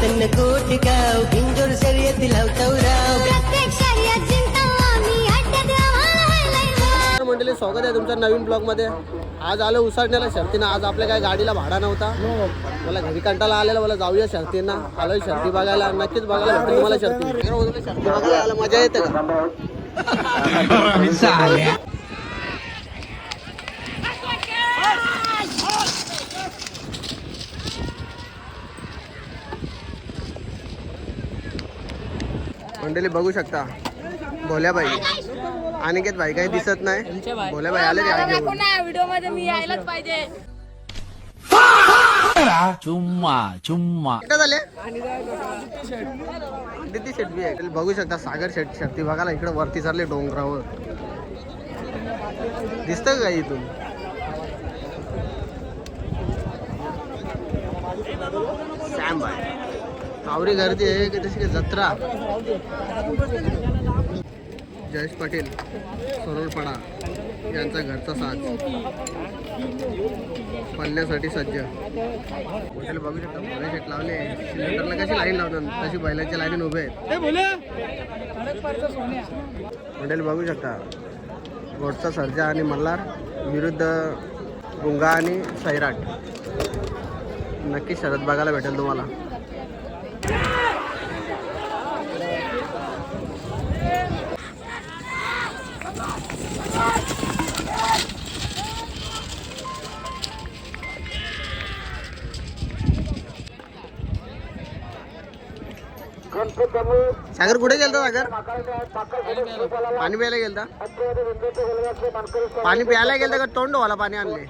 तन्न कोटी गाव बिंजोर शर्यती लावताव राव प्रत्येक शर्यत जिंकताव आम्ही अड्ड्यात आम्हाला मंडळी स्वागत आहे तुमच्या नवीन ब्लॉग मध्ये। आज आलो उसाटण्याला शर्तीनं। आज आपल्या काय गाडीला भाडा नव्हता, मला घरी कंटाळा आलेला, मला जाऊया शर्तींना। आलोय शर्ती बघायला, नक्कीच बघायला भेटेल तुम्हाला शर्ती। शर्ती बघायला यायला मजा येते का? मंडळी बघू शकता भोल्या बाई अनिकेत भाई काही दिसत नाही। भोल्या बाई आले व्हिडिओ मध्ये मी यायलाच पाहिजे। चुम्मा चुम्मा झाले दिदी शेट बी आहे। बघू शकता सागर शेट शर्ती बघायला इकडे वरती चालले डोंगरावर। दिसतं का इथून? सॅम भाई आवरी गर्दी आहे की तशी जत्रा। जयेश पाटील सरोलपडा यांचा घरचा साज पडण्यासाठी सज्ज। हॉटेल बघू शकता बैल शेट लावले, सिलेंडरला कशी लाईन लावतात तशी बैलाच्या लाईनीन उभे आहेत। हॉटेल बघू शकता गोडचा सर्जा आणि मल्हार विरुद्ध गुंगा आणि सैराट। नक्की शरद बघायला भेटेल तुम्हाला। सागर कुठे गेलता? सागर पाणी प्यायला गेलता? पाणी प्यायला गेलता का तोंड व्हायला पाणी आणले?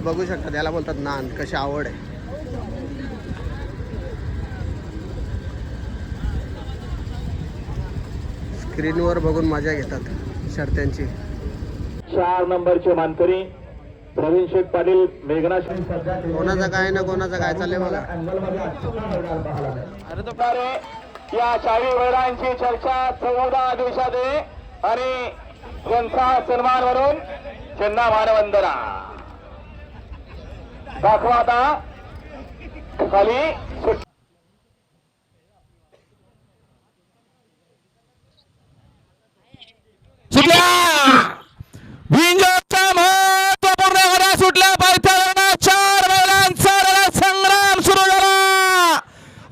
बघू शकता त्याला बोलतात नान। कशी आवड आहे स्क्रीनवर बघून मजा घेतात शर्त्यांची। 4 नंबरचे मानकरी प्रवीण शेठ पाटील मेघना। कोणाचा काय ना कोणाचा काय चाललंय बघा। या 40 वेळांची चर्चा 14 दिवसात आहे आणि त्यांचा सन्मान म्हणून त्यांना मानवंदना दाखवा। आता खाली भिंजोरचा महत्वपूर्ण गडा सुटला पायथ्यावरनं 4 बैलांचा संग्राम सुरू झाला।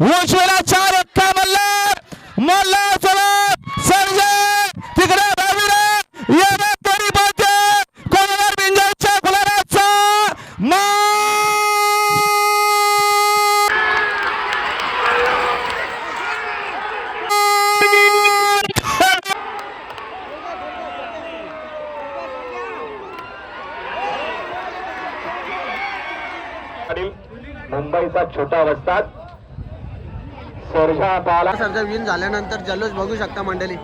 उजवीला 4 एक्का मल्हार सोबत संजय तिकडे बाजूला या तरी बोलते कोणावर भिंजोरच्या गुलाबाचा मुंबईचा छोटा वस्ताद सर्जा पाला। सर्जा विन झाल्यानंतर जल्लोष बघू शकता मंडळी।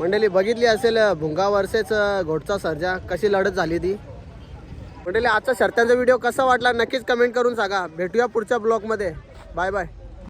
मंडळी बघितली असेल भुंगा वर्सेस घोटचा सर्जा कशी लढत झाली ती. मंडळी आजचा शर्त्यांचा व्हिडिओ कसा वाटला नक्कीच कमेंट करून सांगा. भेटूया पुढच्या ब्लॉगमध्ये. Bye bye.